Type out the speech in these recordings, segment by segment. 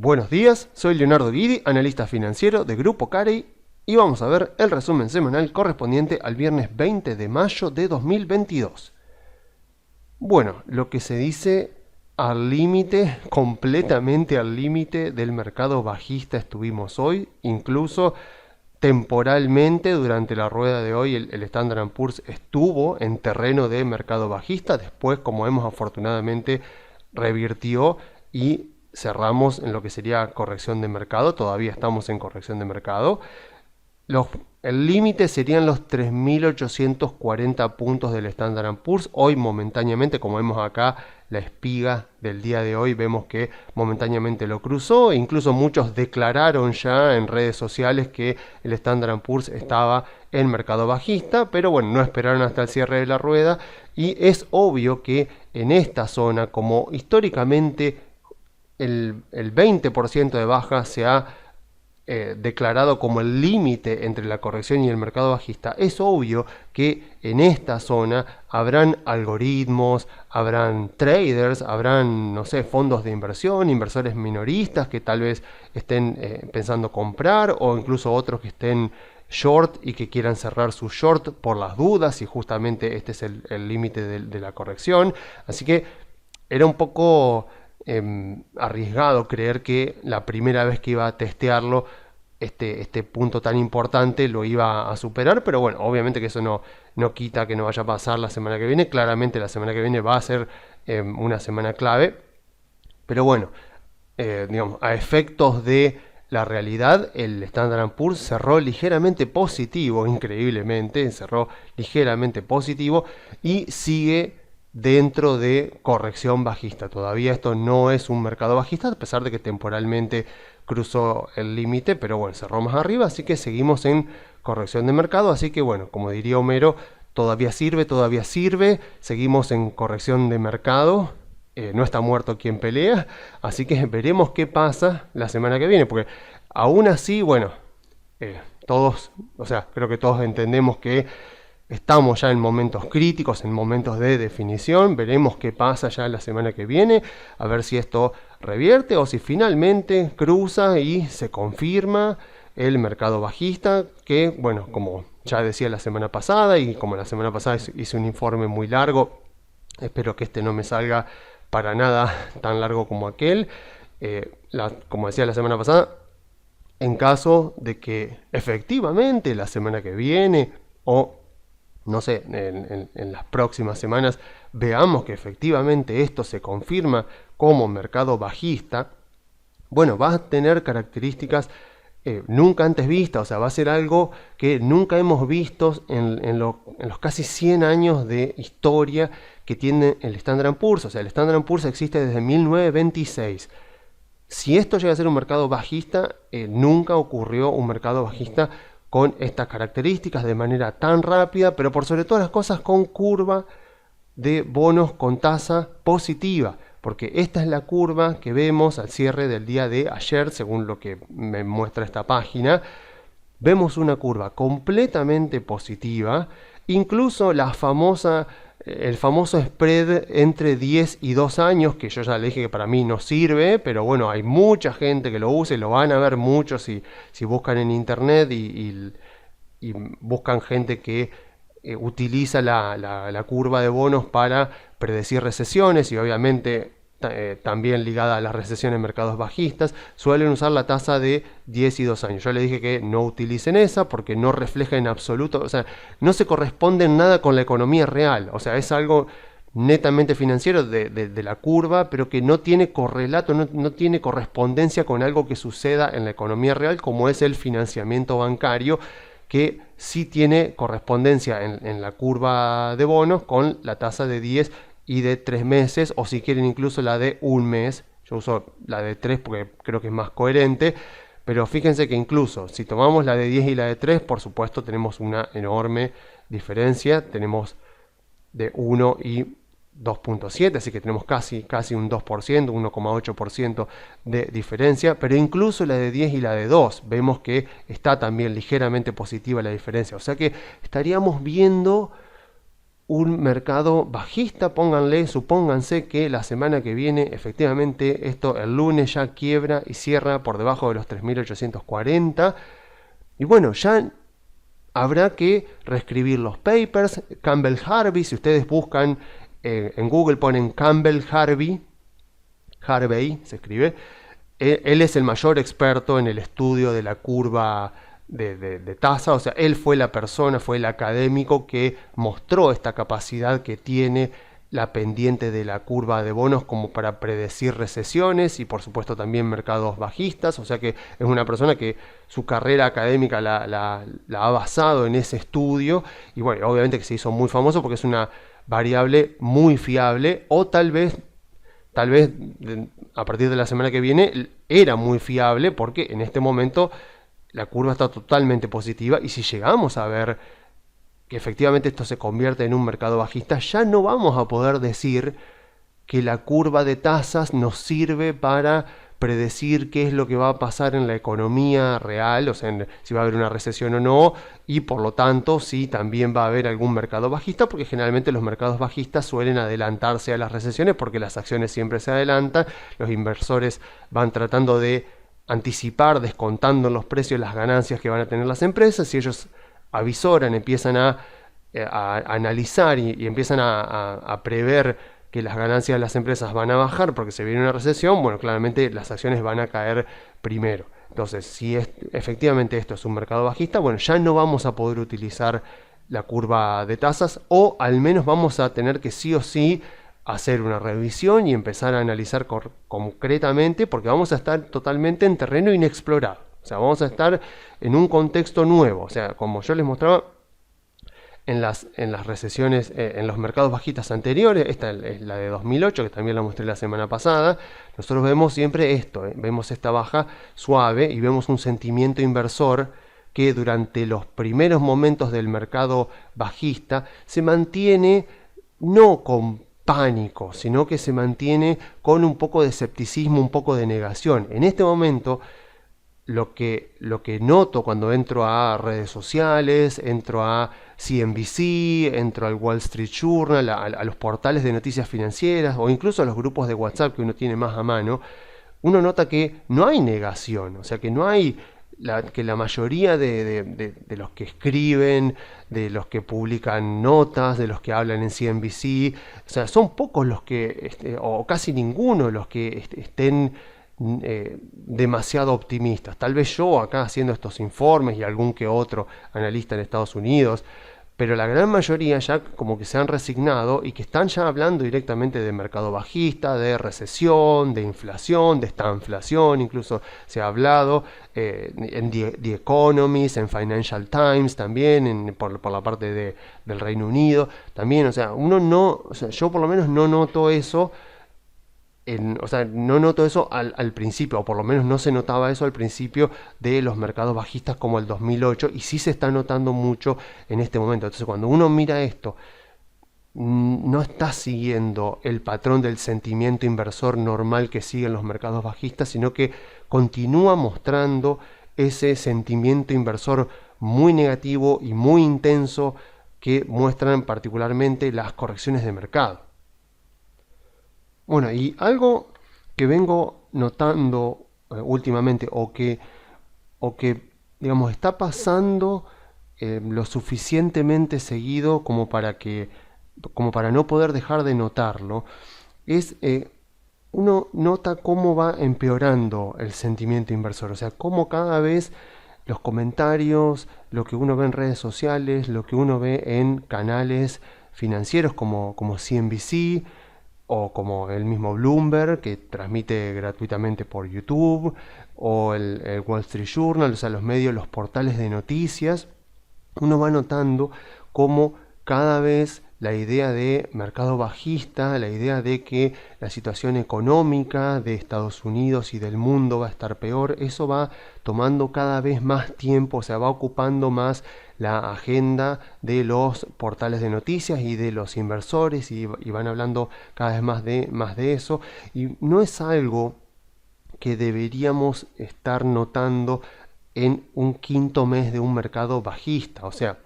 Buenos días, soy Leonardo Guidi, analista financiero de Grupo Carey, y vamos a ver el resumen semanal correspondiente al viernes 20 de mayo de 2022. Bueno, lo que se dice al límite, completamente al límite del mercado bajista estuvimos hoy, incluso temporalmente durante la rueda de hoy el Standard & Poor's estuvo en terreno de mercado bajista, después como vemos afortunadamente revirtió y cerramos en lo que sería corrección de mercado, todavía estamos en corrección de mercado. El límite serían los 3.840 puntos del Standard & Poor's. Hoy momentáneamente, como vemos acá, la espiga del día de hoy, vemos que momentáneamente lo cruzó. Incluso muchos declararon ya en redes sociales que el Standard & Poor's estaba en mercado bajista, pero bueno, no esperaron hasta el cierre de la rueda. Y es obvio que en esta zona, como históricamente el 20% de baja se ha declarado como el límite entre la corrección y el mercado bajista, es obvio que en esta zona habrán algoritmos, habrán traders, habrán, no sé, fondos de inversión, inversores minoristas que tal vez estén pensando comprar, o incluso otros que estén short y que quieran cerrar su short por las dudas, y justamente este es el límite de la corrección. Así que era un poco arriesgado creer que la primera vez que iba a testearlo este punto tan importante lo iba a superar, pero bueno, obviamente que eso no quita que no vaya a pasar la semana que viene. Claramente la semana que viene va a ser una semana clave, pero bueno, digamos, a efectos de la realidad, el Standard & Poor's cerró ligeramente positivo, increíblemente, cerró ligeramente positivo y sigue dentro de corrección bajista. Todavía esto no es un mercado bajista, a pesar de que temporalmente cruzó el límite, pero bueno, cerró más arriba, así que seguimos en corrección de mercado. Así que bueno, como diría Homero, todavía sirve, seguimos en corrección de mercado. No está muerto quien pelea, así que veremos qué pasa la semana que viene, porque aún así, bueno, todos, o sea, creo que todos entendemos que estamos ya en momentos críticos, en momentos de definición. Veremos qué pasa ya la semana que viene, a ver si esto revierte o si finalmente cruza y se confirma el mercado bajista, que bueno, como ya decía la semana pasada, y como la semana pasada hice un informe muy largo, espero que este no me salga para nada tan largo como aquel. Como decía la semana pasada, en caso de que efectivamente la semana que viene o no sé, en las próximas semanas veamos que efectivamente esto se confirma como mercado bajista, bueno, va a tener características nunca antes vistas. O sea, va a ser algo que nunca hemos visto en los casi 100 años de historia que tiene el Standard & Poor's. O sea, el Standard & Poor's existe desde 1926. Si esto llega a ser un mercado bajista, nunca ocurrió un mercado bajista con estas características de manera tan rápida, pero por sobre todas las cosas con curva de bonos con tasa positiva, porque esta es la curva que vemos al cierre del día de ayer, según lo que me muestra esta página. Vemos una curva completamente positiva, incluso el famoso spread entre 10 y 2 años, que yo ya le dije que para mí no sirve, pero bueno, hay mucha gente que lo usa y lo van a ver mucho si buscan en internet y buscan gente que utiliza la curva de bonos para predecir recesiones, y obviamente también ligada a las recesiones en mercados bajistas, suelen usar la tasa de 10 y 2 años. Yo les dije que no utilicen esa porque no refleja en absoluto, o sea, no se corresponde en nada con la economía real. O sea, es algo netamente financiero de la curva, pero que no tiene correlato, no tiene correspondencia con algo que suceda en la economía real, como es el financiamiento bancario, que sí tiene correspondencia en la curva de bonos con la tasa de 10 y de 3 meses, o si quieren incluso la de un mes. Yo uso la de 3 porque creo que es más coherente, pero fíjense que incluso si tomamos la de 10 y la de 3, por supuesto tenemos una enorme diferencia. Tenemos de 1 y 2.7, así que tenemos casi un 2%, 1,8% de diferencia, pero incluso la de 10 y la de 2 vemos que está también ligeramente positiva la diferencia. O sea que estaríamos viendo un mercado bajista, supónganse que la semana que viene, efectivamente, el lunes ya quiebra y cierra por debajo de los 3.840. Y bueno, ya habrá que reescribir los papers. Campbell Harvey, si ustedes buscan en Google, ponen Campbell Harvey se escribe. Él es el mayor experto en el estudio de la curva de tasa, o sea, él fue la persona, fue el académico que mostró esta capacidad que tiene la pendiente de la curva de bonos como para predecir recesiones y por supuesto también mercados bajistas, o sea que es una persona que su carrera académica la ha basado en ese estudio y bueno, obviamente que se hizo muy famoso porque es una variable muy fiable o tal vez a partir de la semana que viene era muy fiable porque en este momento la curva está totalmente positiva y si llegamos a ver que efectivamente esto se convierte en un mercado bajista, ya no vamos a poder decir que la curva de tasas nos sirve para predecir qué es lo que va a pasar en la economía real, o sea, si va a haber una recesión o no, y por lo tanto si también va a haber algún mercado bajista, porque generalmente los mercados bajistas suelen adelantarse a las recesiones porque las acciones siempre se adelantan, los inversores van tratando de anticipar, descontando en los precios las ganancias que van a tener las empresas, y ellos avisoran, empiezan a analizar y empiezan a prever que las ganancias de las empresas van a bajar porque se viene una recesión, bueno, claramente las acciones van a caer primero. Entonces, si efectivamente esto es un mercado bajista, bueno, ya no vamos a poder utilizar la curva de tasas o al menos vamos a tener que sí o sí hacer una revisión y empezar a analizar concretamente porque vamos a estar totalmente en terreno inexplorado. O sea, vamos a estar en un contexto nuevo. O sea, como yo les mostraba en las recesiones, en los mercados bajistas anteriores, esta es la de 2008, que también la mostré la semana pasada, nosotros vemos siempre esto, vemos esta baja suave y vemos un sentimiento inversor que durante los primeros momentos del mercado bajista se mantiene no con pánico, sino que se mantiene con un poco de escepticismo, un poco de negación. En este momento, lo que noto cuando entro a redes sociales, entro a CNBC, entro al Wall Street Journal, a los portales de noticias financieras o incluso a los grupos de WhatsApp que uno tiene más a mano, uno nota que no hay negación, o sea que no hay que la mayoría de los que escriben, de los que publican notas, de los que hablan en CNBC, o sea, son pocos los que, o casi ninguno los que estén demasiado optimistas. Tal vez yo acá haciendo estos informes y algún que otro analista en Estados Unidos, pero la gran mayoría ya como que se han resignado y que están ya hablando directamente de mercado bajista, de recesión, de inflación, de estanflación, incluso se ha hablado en The Economist, en Financial Times también, por la parte del Reino Unido también, o sea, yo por lo menos no noto eso. No noto eso al principio, o por lo menos no se notaba eso al principio de los mercados bajistas como el 2008, y sí se está notando mucho en este momento. Entonces, cuando uno mira esto, no está siguiendo el patrón del sentimiento inversor normal que siguen los mercados bajistas, sino que continúa mostrando ese sentimiento inversor muy negativo y muy intenso que muestran particularmente las correcciones de mercado. Bueno, y algo que vengo notando últimamente o que digamos está pasando lo suficientemente seguido como para no poder dejar de notarlo, es uno nota cómo va empeorando el sentimiento inversor, o sea, cómo cada vez los comentarios, lo que uno ve en redes sociales, lo que uno ve en canales financieros como CNBC, o como el mismo Bloomberg, que transmite gratuitamente por YouTube, o el Wall Street Journal, o sea, los medios, los portales de noticias, uno va notando cómo cada vez la idea de mercado bajista, la idea de que la situación económica de Estados Unidos y del mundo va a estar peor, eso va tomando cada vez más tiempo, o sea, va ocupando más la agenda de los portales de noticias y de los inversores y van hablando cada vez más de eso, y no es algo que deberíamos estar notando en un quinto mes de un mercado bajista. O sea,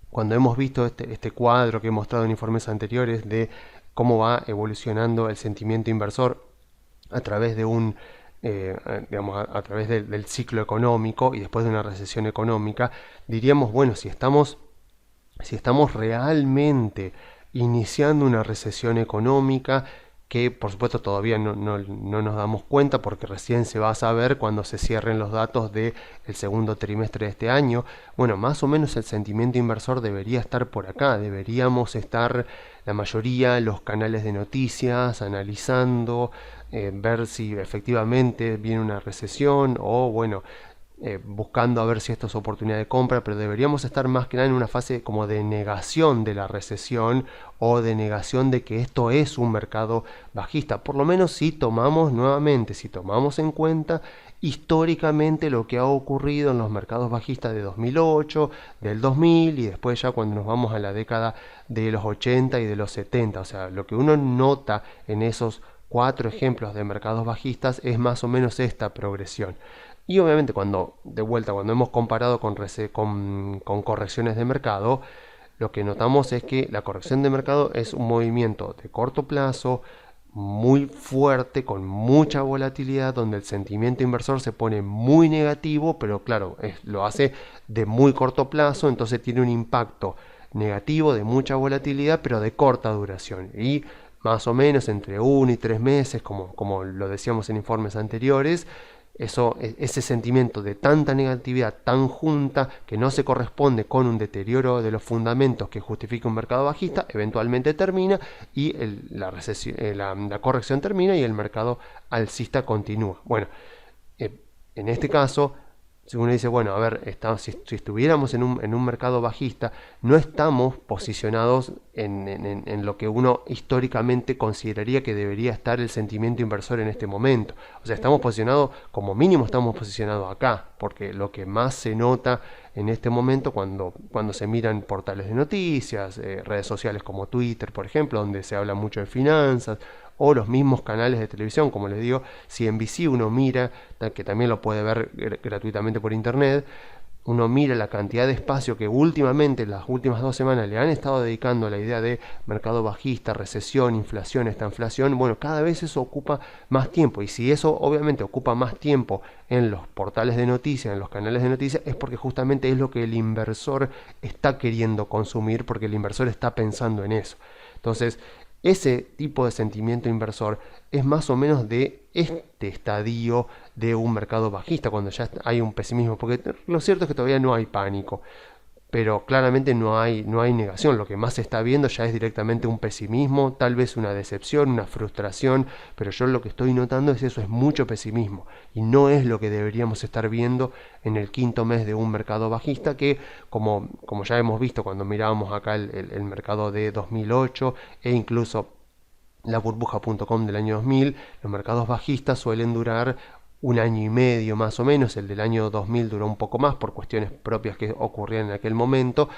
cuando hemos visto este cuadro que he mostrado en informes anteriores de cómo va evolucionando el sentimiento inversor a través de digamos, a través del ciclo económico y después de una recesión económica, diríamos, bueno, si estamos realmente iniciando una recesión económica, que por supuesto todavía no nos damos cuenta porque recién se va a saber cuando se cierren los datos del segundo trimestre de este año. Bueno, más o menos el sentimiento inversor debería estar por acá, deberíamos estar la mayoría, los canales de noticias, analizando, ver si efectivamente viene una recesión o bueno, buscando a ver si esto es oportunidad de compra, pero deberíamos estar más que nada en una fase como de negación de la recesión o de negación de que esto es un mercado bajista, por lo menos si tomamos en cuenta históricamente lo que ha ocurrido en los mercados bajistas de 2008, del 2000 y después ya cuando nos vamos a la década de los 80 y de los 70, o sea, lo que uno nota en esos 4 ejemplos de mercados bajistas es más o menos esta progresión. Y obviamente cuando hemos comparado con correcciones de mercado, lo que notamos es que la corrección de mercado es un movimiento de corto plazo, muy fuerte, con mucha volatilidad, donde el sentimiento inversor se pone muy negativo, pero claro, lo hace de muy corto plazo, entonces tiene un impacto negativo de mucha volatilidad, pero de corta duración. Y más o menos entre 1 y 3 meses, como lo decíamos en informes anteriores, ese sentimiento de tanta negatividad tan junta que no se corresponde con un deterioro de los fundamentos que justifica un mercado bajista, eventualmente termina y la corrección termina y el mercado alcista continúa. Bueno, en este caso, si uno dice, bueno, a ver, si estuviéramos en un mercado bajista, no estamos posicionados en lo que uno históricamente consideraría que debería estar el sentimiento inversor en este momento. O sea, estamos posicionados, como mínimo estamos posicionados acá, porque lo que más se nota en este momento cuando se miran portales de noticias, redes sociales como Twitter, por ejemplo, donde se habla mucho de finanzas, o los mismos canales de televisión, como les digo, si en VC uno mira, que también lo puede ver gratuitamente por internet, uno mira la cantidad de espacio que últimamente, las últimas 2 semanas, le han estado dedicando a la idea de mercado bajista, recesión, inflación, estanflación, bueno, cada vez eso ocupa más tiempo, y si eso obviamente ocupa más tiempo en los portales de noticias, en los canales de noticias, es porque justamente es lo que el inversor está queriendo consumir, porque el inversor está pensando en eso. Entonces, ese tipo de sentimiento inversor es más o menos de este estadio de un mercado bajista, cuando ya hay un pesimismo, porque lo cierto es que todavía no hay pánico, pero claramente no hay negación. Lo que más se está viendo ya es directamente un pesimismo, tal vez una decepción, una frustración, pero yo lo que estoy notando es eso, es mucho pesimismo, y no es lo que deberíamos estar viendo en el quinto mes de un mercado bajista, que como ya hemos visto cuando mirábamos acá el mercado de 2008 e incluso la burbuja.com del año 2000, los mercados bajistas suelen durar 1 año y medio más o menos. El del año 2000 duró un poco más por cuestiones propias que ocurrían en aquel momento,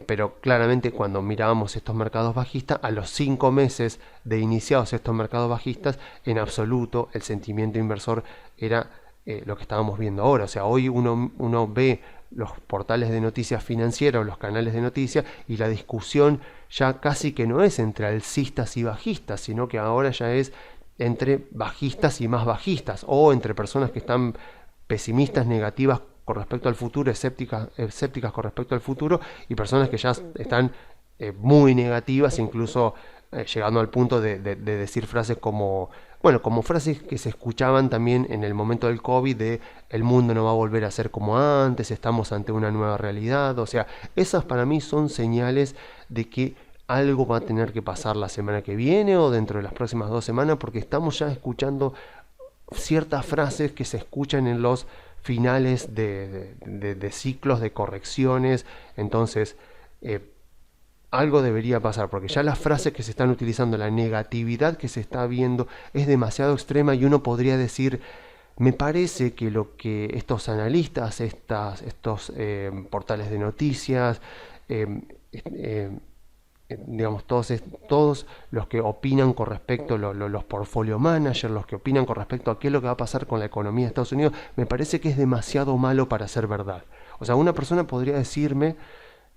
pero claramente cuando mirábamos estos mercados bajistas, a los 5 meses de iniciados estos mercados bajistas, en absoluto el sentimiento inversor era lo que estábamos viendo ahora. O sea, hoy uno ve los portales de noticias financieras, los canales de noticias, y la discusión ya casi que no es entre alcistas y bajistas, sino que ahora ya es entre bajistas y más bajistas, o entre personas que están pesimistas, negativas con respecto al futuro, escépticas con respecto al futuro, y personas que ya están muy negativas, incluso llegando al punto de decir frases como frases que se escuchaban también en el momento del COVID, de el mundo no va a volver a ser como antes, estamos ante una nueva realidad. O sea, esas para mí son señales de que algo va a tener que pasar la semana que viene o dentro de las próximas 2 semanas, porque estamos ya escuchando ciertas frases que se escuchan en los finales de ciclos de correcciones. Entonces, algo debería pasar, porque ya las frases que se están utilizando, la negatividad que se está viendo es demasiado extrema, y uno podría decir, me parece que lo que estos analistas, estos portales de noticias, digamos, todos los que opinan con respecto, los portfolio managers, los que opinan con respecto a qué es lo que va a pasar con la economía de Estados Unidos, me parece que es demasiado malo para ser verdad. O sea, una persona podría decirme,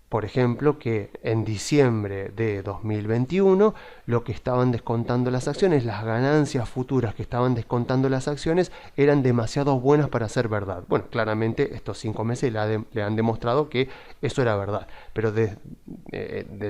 por ejemplo, que en diciembre de 2021 lo que estaban descontando las acciones, las ganancias futuras que estaban descontando las acciones eran demasiado buenas para ser verdad. Bueno, claramente estos 5 meses le han demostrado que eso era verdad, pero de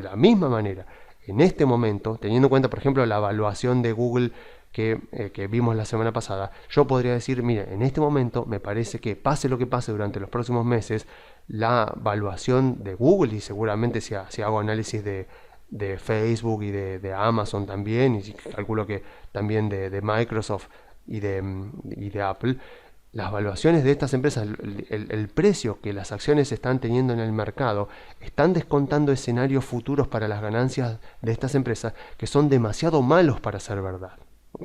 la misma manera, en este momento, teniendo en cuenta, por ejemplo, la evaluación de Google que vimos la semana pasada, yo podría decir, mire, en este momento me parece que pase lo que pase durante los próximos meses, la evaluación de Google, y seguramente si hago análisis de Facebook y de Amazon también, y calculo que también de Microsoft y de Apple, las evaluaciones de estas empresas, el precio que las acciones están teniendo en el mercado, están descontando escenarios futuros para las ganancias de estas empresas que son demasiado malos para ser verdad.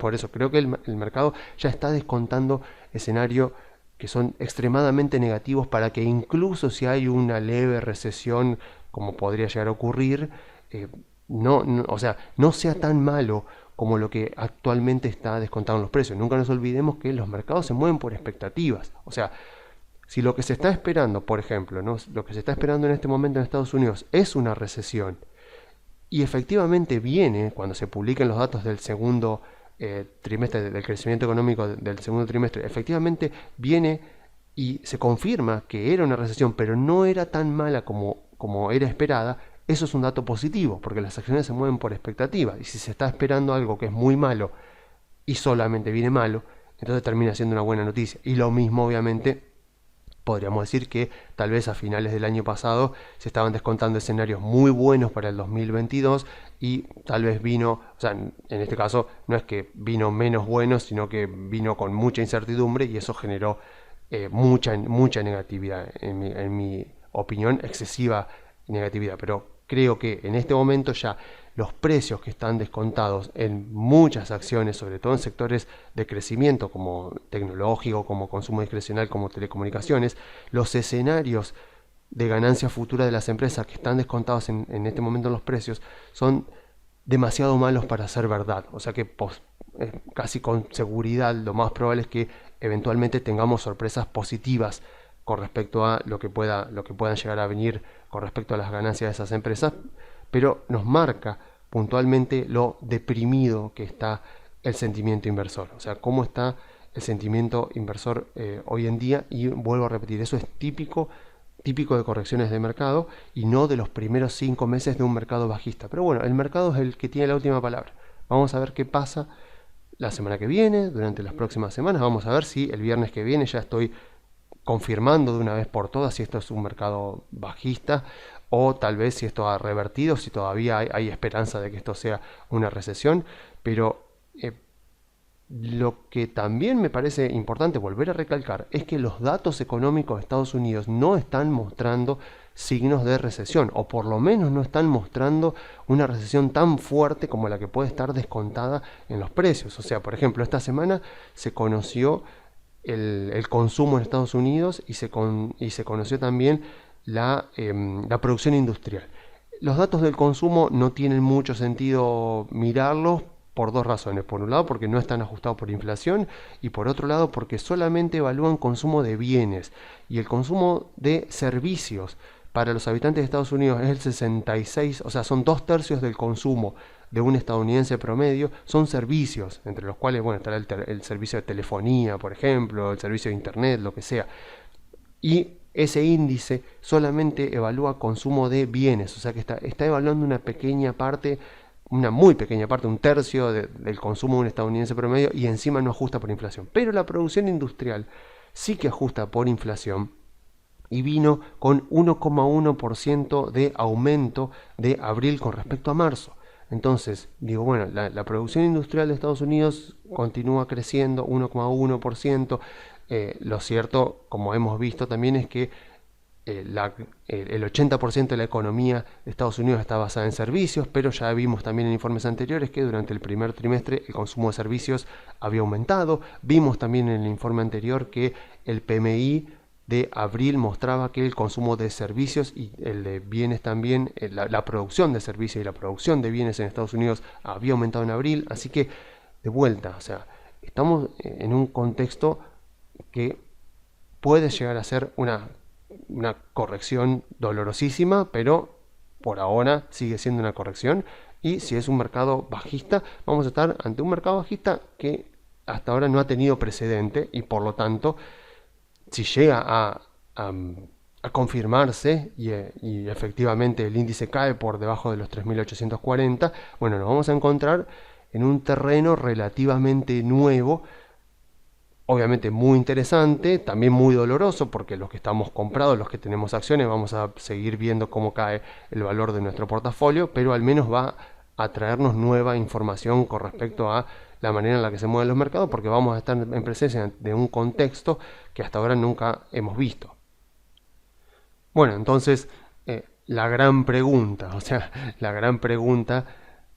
Por eso creo que el mercado ya está descontando escenarios que son extremadamente negativos para que incluso si hay una leve recesión, como podría llegar a ocurrir, o sea, no sea tan malo como lo que actualmente está descontado en los precios. Nunca nos olvidemos que los mercados se mueven por expectativas. O sea, si lo que se está esperando, por ejemplo, ¿no? Lo que se está esperando en este momento en Estados Unidos es una recesión, y efectivamente viene, cuando se publiquen los datos del segundo trimestre, del crecimiento económico del segundo trimestre, efectivamente viene y se confirma que era una recesión, pero no era tan mala como era esperada. Eso es un dato positivo, porque las acciones se mueven por expectativa, y si se está esperando algo que es muy malo y solamente viene malo, entonces termina siendo una buena noticia. Y lo mismo, obviamente, podríamos decir que tal vez a finales del año pasado se estaban descontando escenarios muy buenos para el 2022, y tal vez vino, o sea, en este caso no es que vino menos bueno, sino que vino con mucha incertidumbre, y eso generó mucha negatividad, en mi opinión, excesiva negatividad. Pero creo que en este momento ya los precios que están descontados en muchas acciones, sobre todo en sectores de crecimiento como tecnológico, como consumo discrecional, como telecomunicaciones, los escenarios de ganancia futura de las empresas que están descontados en este momento en los precios son demasiado malos para ser verdad. O sea que casi con seguridad lo más probable es que eventualmente tengamos sorpresas positivas con respecto a lo que puedan llegar a venir con respecto a las ganancias de esas empresas, pero nos marca puntualmente lo deprimido que está el sentimiento inversor. O sea, cómo está el sentimiento inversor hoy en día, y vuelvo a repetir, eso es típico de correcciones de mercado y no de los primeros 5 meses de un mercado bajista. Pero bueno, el mercado es el que tiene la última palabra. Vamos a ver qué pasa la semana que viene, durante las próximas semanas. Vamos a ver si el viernes que viene ya estoy confirmando de una vez por todas si esto es un mercado bajista, o tal vez si esto ha revertido, si todavía hay esperanza de que esto sea una recesión. Pero lo que también me parece importante volver a recalcar es que los datos económicos de Estados Unidos no están mostrando signos de recesión, o por lo menos no están mostrando una recesión tan fuerte como la que puede estar descontada en los precios. O sea, por ejemplo, esta semana se conoció el consumo en Estados Unidos, y se conoció también la producción industrial. Los datos del consumo no tienen mucho sentido mirarlos por dos razones. Por un lado, porque no están ajustados por inflación, y por otro lado, porque solamente evalúan consumo de bienes, y el consumo de servicios para los habitantes de Estados Unidos es el 66, o sea, son 2/3 del consumo de un estadounidense promedio, son servicios, entre los cuales, bueno, estará el servicio de telefonía, por ejemplo, el servicio de internet, lo que sea. Y ese índice solamente evalúa consumo de bienes, o sea que está evaluando una pequeña parte, una muy pequeña parte, 1/3 del consumo de un estadounidense promedio, y encima no ajusta por inflación. Pero la producción industrial sí que ajusta por inflación, y vino con 1,1% de aumento de abril con respecto a marzo. Entonces, digo, bueno, la producción industrial de Estados Unidos continúa creciendo 1,1%. Lo cierto, como hemos visto también, es que el 80% de la economía de Estados Unidos está basada en servicios, pero ya vimos también en informes anteriores que durante el primer trimestre el consumo de servicios había aumentado. Vimos también en el informe anterior que el PMI de abril mostraba que el consumo de servicios y el de bienes también, la producción de servicios y la producción de bienes en Estados Unidos había aumentado en abril. Así que, de vuelta, o sea, estamos en un contexto que puede llegar a ser una corrección dolorosísima, pero por ahora sigue siendo una corrección. Y si es un mercado bajista, vamos a estar ante un mercado bajista que hasta ahora no ha tenido precedente, y por lo tanto, si llega a confirmarse y efectivamente el índice cae por debajo de los 3.840, bueno, nos vamos a encontrar en un terreno relativamente nuevo, obviamente muy interesante, también muy doloroso, porque los que estamos comprados, los que tenemos acciones, vamos a seguir viendo cómo cae el valor de nuestro portafolio, pero al menos va a traernos nueva información con respecto a la manera en la que se mueven los mercados, porque vamos a estar en presencia de un contexto que hasta ahora nunca hemos visto. Bueno, entonces, la gran pregunta, la gran pregunta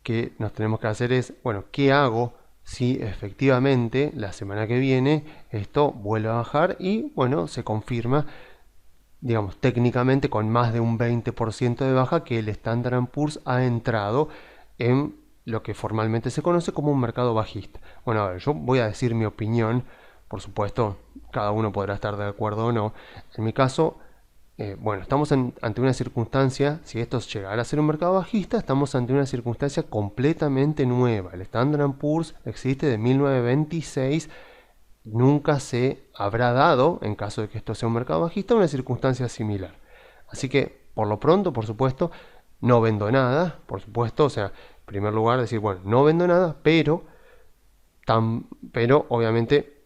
que nos tenemos que hacer es, bueno, ¿qué hago si efectivamente la semana que viene esto vuelve a bajar y, bueno, se confirma, digamos, técnicamente con más de un 20% de baja que el Standard & Poor's ha entrado en lo que formalmente se conoce como un mercado bajista? Bueno, a ver, yo voy a decir mi opinión, por supuesto, cada uno podrá estar de acuerdo o no. En mi caso, bueno, estamos ante una circunstancia, si esto llegara a ser un mercado bajista, estamos ante una circunstancia completamente nueva. El Standard & Poor's existe de 1926, nunca se habrá dado, en caso de que esto sea un mercado bajista, una circunstancia similar. Así que, por lo pronto, por supuesto, no vendo nada, por supuesto, en primer lugar decir, bueno, no vendo nada, pero obviamente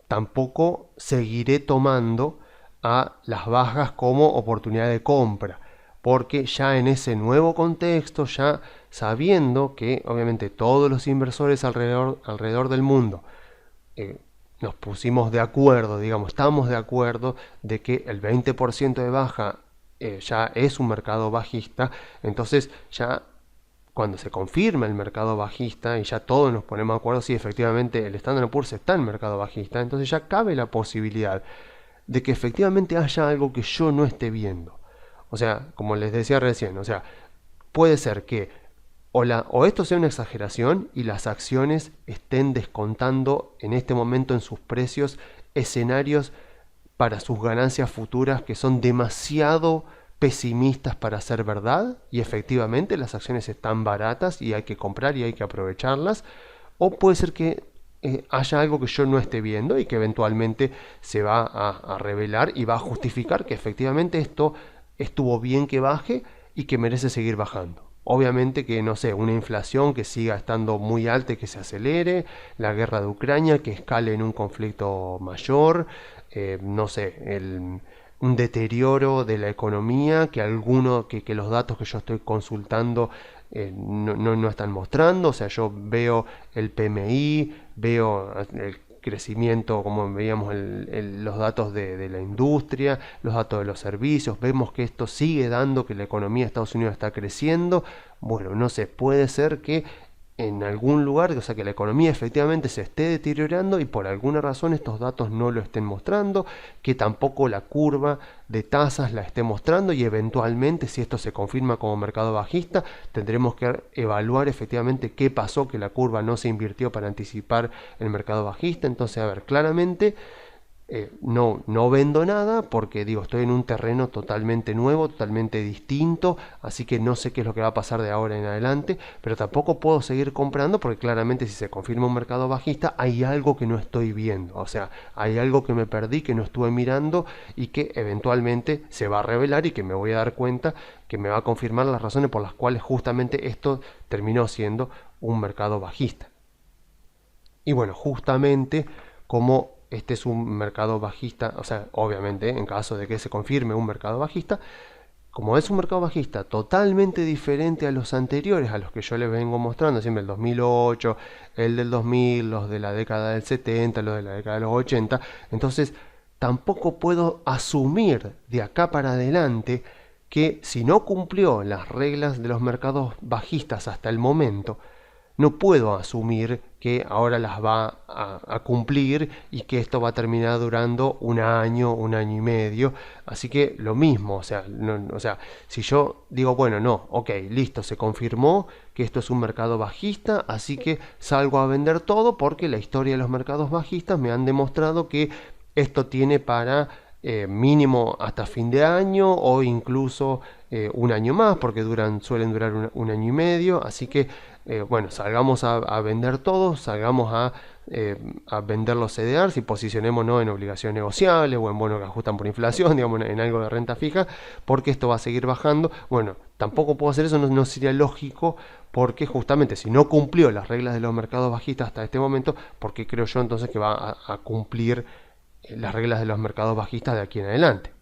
tampoco seguiré tomando a las bajas como oportunidad de compra, porque ya en ese nuevo contexto, ya sabiendo que obviamente todos los inversores alrededor del mundo nos pusimos de acuerdo, digamos, estamos de acuerdo de que el 20% de baja ya es un mercado bajista, entonces ya cuando se confirma el mercado bajista y ya todos nos ponemos de acuerdo si efectivamente el Standard & Poor's está en mercado bajista, entonces ya cabe la posibilidad de que efectivamente haya algo que yo no esté viendo. Como les decía recién, puede ser que o esto sea una exageración y las acciones estén descontando en este momento en sus precios escenarios para sus ganancias futuras que son demasiado pesimistas para ser verdad, y efectivamente las acciones están baratas y hay que comprar y hay que aprovecharlas. O puede ser que haya algo que yo no esté viendo y que eventualmente se va a revelar y va a justificar que efectivamente esto estuvo bien que baje y que merece seguir bajando. Obviamente que, no sé, una inflación que siga estando muy alta y que se acelere, la guerra de Ucrania que escale en un conflicto mayor, no sé, un deterioro de la economía que los datos que yo estoy consultando no están mostrando. Yo veo el PMI, veo el crecimiento, como veíamos los datos de la industria, los datos de los servicios, vemos que esto sigue dando que la economía de Estados Unidos está creciendo. Bueno, no sé, puede ser que en algún lugar, que la economía efectivamente se esté deteriorando y por alguna razón estos datos no lo estén mostrando, que tampoco la curva de tasas la esté mostrando, y eventualmente, si esto se confirma como mercado bajista, tendremos que evaluar efectivamente qué pasó, que la curva no se invirtió para anticipar el mercado bajista. Entonces, a ver, claramente no vendo nada porque estoy en un terreno totalmente nuevo, totalmente distinto, así que no sé qué es lo que va a pasar de ahora en adelante, pero tampoco puedo seguir comprando porque claramente si se confirma un mercado bajista hay algo que no estoy viendo, hay algo que me perdí, que no estuve mirando y que eventualmente se va a revelar y que me voy a dar cuenta, que me va a confirmar las razones por las cuales justamente esto terminó siendo un mercado bajista. Y bueno, justamente como este es un mercado bajista, obviamente en caso de que se confirme un mercado bajista, como es un mercado bajista totalmente diferente a los anteriores, a los que yo les vengo mostrando, siempre el 2008, el del 2000, los de la década del 70, los de la década de los 80, entonces tampoco puedo asumir de acá para adelante que si no cumplió las reglas de los mercados bajistas hasta el momento, no puedo asumir que ahora las va a cumplir y que esto va a terminar durando un año y medio. Así que lo mismo, si yo digo, bueno, no, ok, listo, se confirmó que esto es un mercado bajista, así que salgo a vender todo porque la historia de los mercados bajistas me han demostrado que esto tiene para mínimo hasta fin de año o incluso un año más, porque suelen durar un año y medio. Así que bueno, salgamos a vender todo, salgamos a vender los CDRs y posicionémonos en obligaciones negociables o en bonos que ajustan por inflación, digamos, en algo de renta fija, porque esto va a seguir bajando. Bueno, tampoco puedo hacer eso, no sería lógico, porque justamente si no cumplió las reglas de los mercados bajistas hasta este momento, porque creo yo entonces que va a cumplir las reglas de los mercados bajistas de aquí en adelante.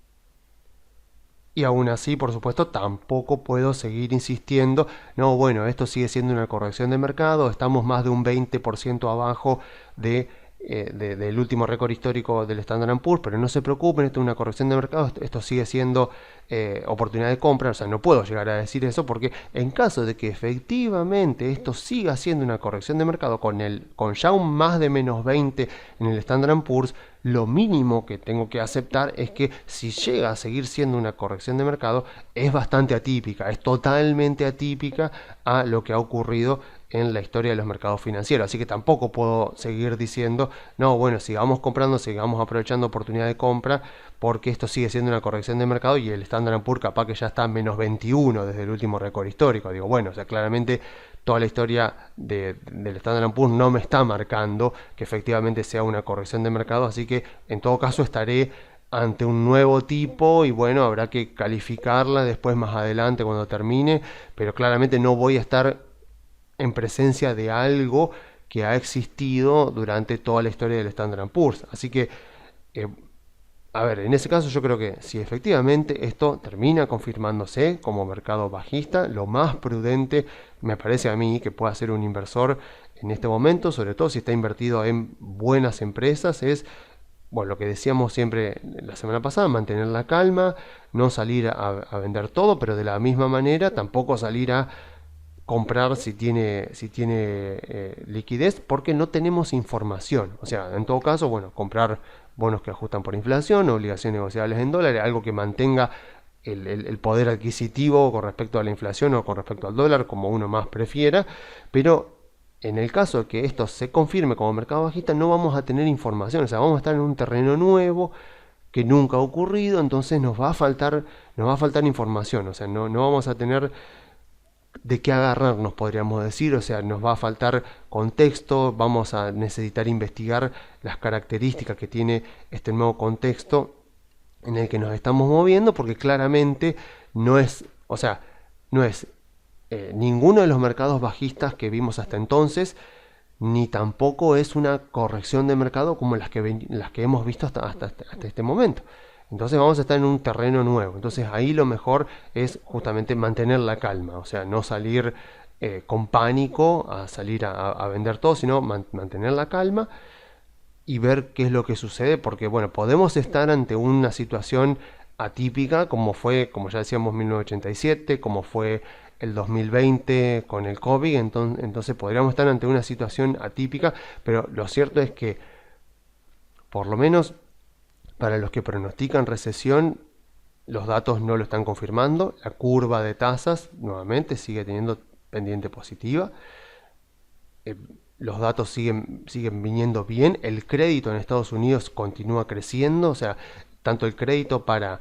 Y aún así, por supuesto, tampoco puedo seguir insistiendo, no, bueno, esto sigue siendo una corrección de mercado, estamos más de un 20% abajo del último récord histórico del Standard & Poor's, pero no se preocupen, esto es una corrección de mercado, esto sigue siendo oportunidad de compra. O sea, no puedo llegar a decir eso, porque en caso de que efectivamente esto siga siendo una corrección de mercado con ya un más de menos 20 en el Standard & Poor's, lo mínimo que tengo que aceptar es que si llega a seguir siendo una corrección de mercado, es bastante atípica, es totalmente atípica a lo que ha ocurrido en la historia de los mercados financieros. Así que tampoco puedo seguir diciendo, no, bueno, sigamos comprando, sigamos aprovechando oportunidad de compra, porque esto sigue siendo una corrección de mercado y el Standard & Poor's capaz que ya está en menos 21 desde el último récord histórico. Digo, bueno, o sea, claramente toda la historia del Standard & Poor's no me está marcando que efectivamente sea una corrección de mercado, así que en todo caso estaré ante un nuevo tipo y bueno, habrá que calificarla después más adelante cuando termine, pero claramente no voy a estar en presencia de algo que ha existido durante toda la historia del Standard & Poor's. Así que a ver, en ese caso yo creo que si efectivamente esto termina confirmándose como mercado bajista, lo más prudente me parece a mí que pueda hacer un inversor en este momento, sobre todo si está invertido en buenas empresas, es, bueno, lo que decíamos siempre la semana pasada, mantener la calma, no salir a vender todo, pero de la misma manera tampoco salir a comprar si tiene liquidez, porque no tenemos información. O sea, en todo caso, bueno, comprar bonos que ajustan por inflación, obligaciones negociables en dólares, algo que mantenga el poder adquisitivo con respecto a la inflación o con respecto al dólar, como uno más prefiera. Pero en el caso de que esto se confirme como mercado bajista, no vamos a tener información. O sea, vamos a estar en un terreno nuevo que nunca ha ocurrido, entonces nos va a faltar información. O sea, no vamos a tener de qué agarrarnos, podríamos decir. O sea, nos va a faltar contexto, vamos a necesitar investigar las características que tiene este nuevo contexto en el que nos estamos moviendo, porque claramente no es ninguno de los mercados bajistas que vimos hasta entonces, ni tampoco es una corrección de mercado como las que hemos visto hasta este momento. Entonces vamos a estar en un terreno nuevo. Entonces ahí lo mejor es justamente mantener la calma. O sea, no salir con pánico a salir a vender todo, sino mantener la calma y ver qué es lo que sucede. Porque bueno, podemos estar ante una situación atípica como ya decíamos, 1987, como fue el 2020 con el COVID. Entonces podríamos estar ante una situación atípica, pero lo cierto es que por lo menos para los que pronostican recesión, los datos no lo están confirmando. La curva de tasas nuevamente sigue teniendo pendiente positiva. Los datos siguen viniendo bien. El crédito en Estados Unidos continúa creciendo. O sea, tanto el crédito para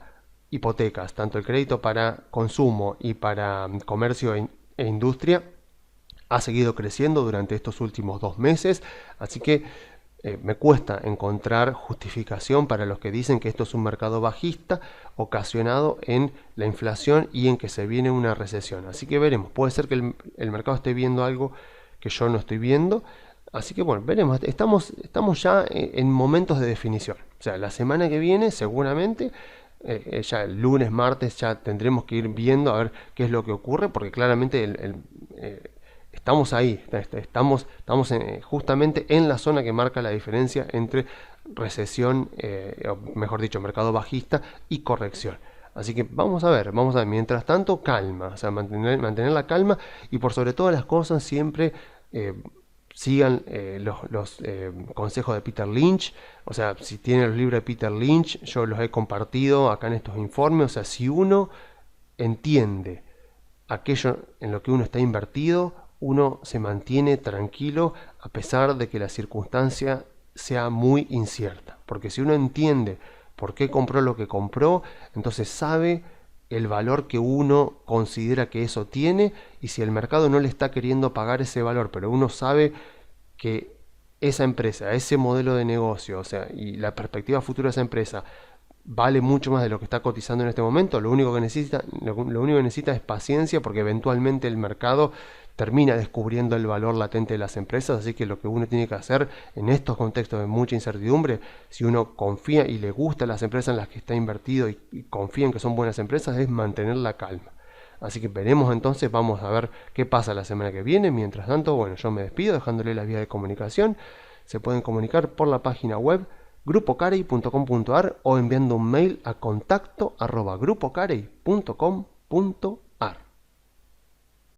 hipotecas, tanto el crédito para consumo y para comercio e industria ha seguido creciendo durante estos últimos 2 meses. Así que me cuesta encontrar justificación para los que dicen que esto es un mercado bajista ocasionado en la inflación y en que se viene una recesión. Así que veremos, puede ser que el mercado esté viendo algo que yo no estoy viendo. Así que bueno, veremos, estamos ya en momentos de definición. O sea, la semana que viene seguramente, ya el lunes, martes, ya tendremos que ir viendo a ver qué es lo que ocurre, porque claramente estamos ahí, estamos justamente en la zona que marca la diferencia entre recesión, o mejor dicho, mercado bajista y corrección. Así que vamos a ver, mientras tanto calma, o sea, mantener la calma y por sobre todas las cosas siempre sigan los consejos de Peter Lynch. O sea, si tienen los libros de Peter Lynch, yo los he compartido acá en estos informes. O sea, si uno entiende aquello en lo que uno está invertido, uno se mantiene tranquilo a pesar de que la circunstancia sea muy incierta. Porque si uno entiende por qué compró lo que compró, entonces sabe el valor que uno considera que eso tiene, y si el mercado no le está queriendo pagar ese valor, pero uno sabe que esa empresa, ese modelo de negocio, o sea, y la perspectiva futura de esa empresa vale mucho más de lo que está cotizando en este momento, lo único que necesita es paciencia, porque eventualmente el mercado termina descubriendo el valor latente de las empresas. Así que lo que uno tiene que hacer en estos contextos de mucha incertidumbre, si uno confía y le gustan las empresas en las que está invertido y confía en que son buenas empresas, es mantener la calma. Así que veremos entonces, vamos a ver qué pasa la semana que viene. Mientras tanto, bueno, yo me despido dejándole las vías de comunicación. Se pueden comunicar por la página web grupocarey.com.ar o enviando un mail a contacto@grupocarey.com.ar.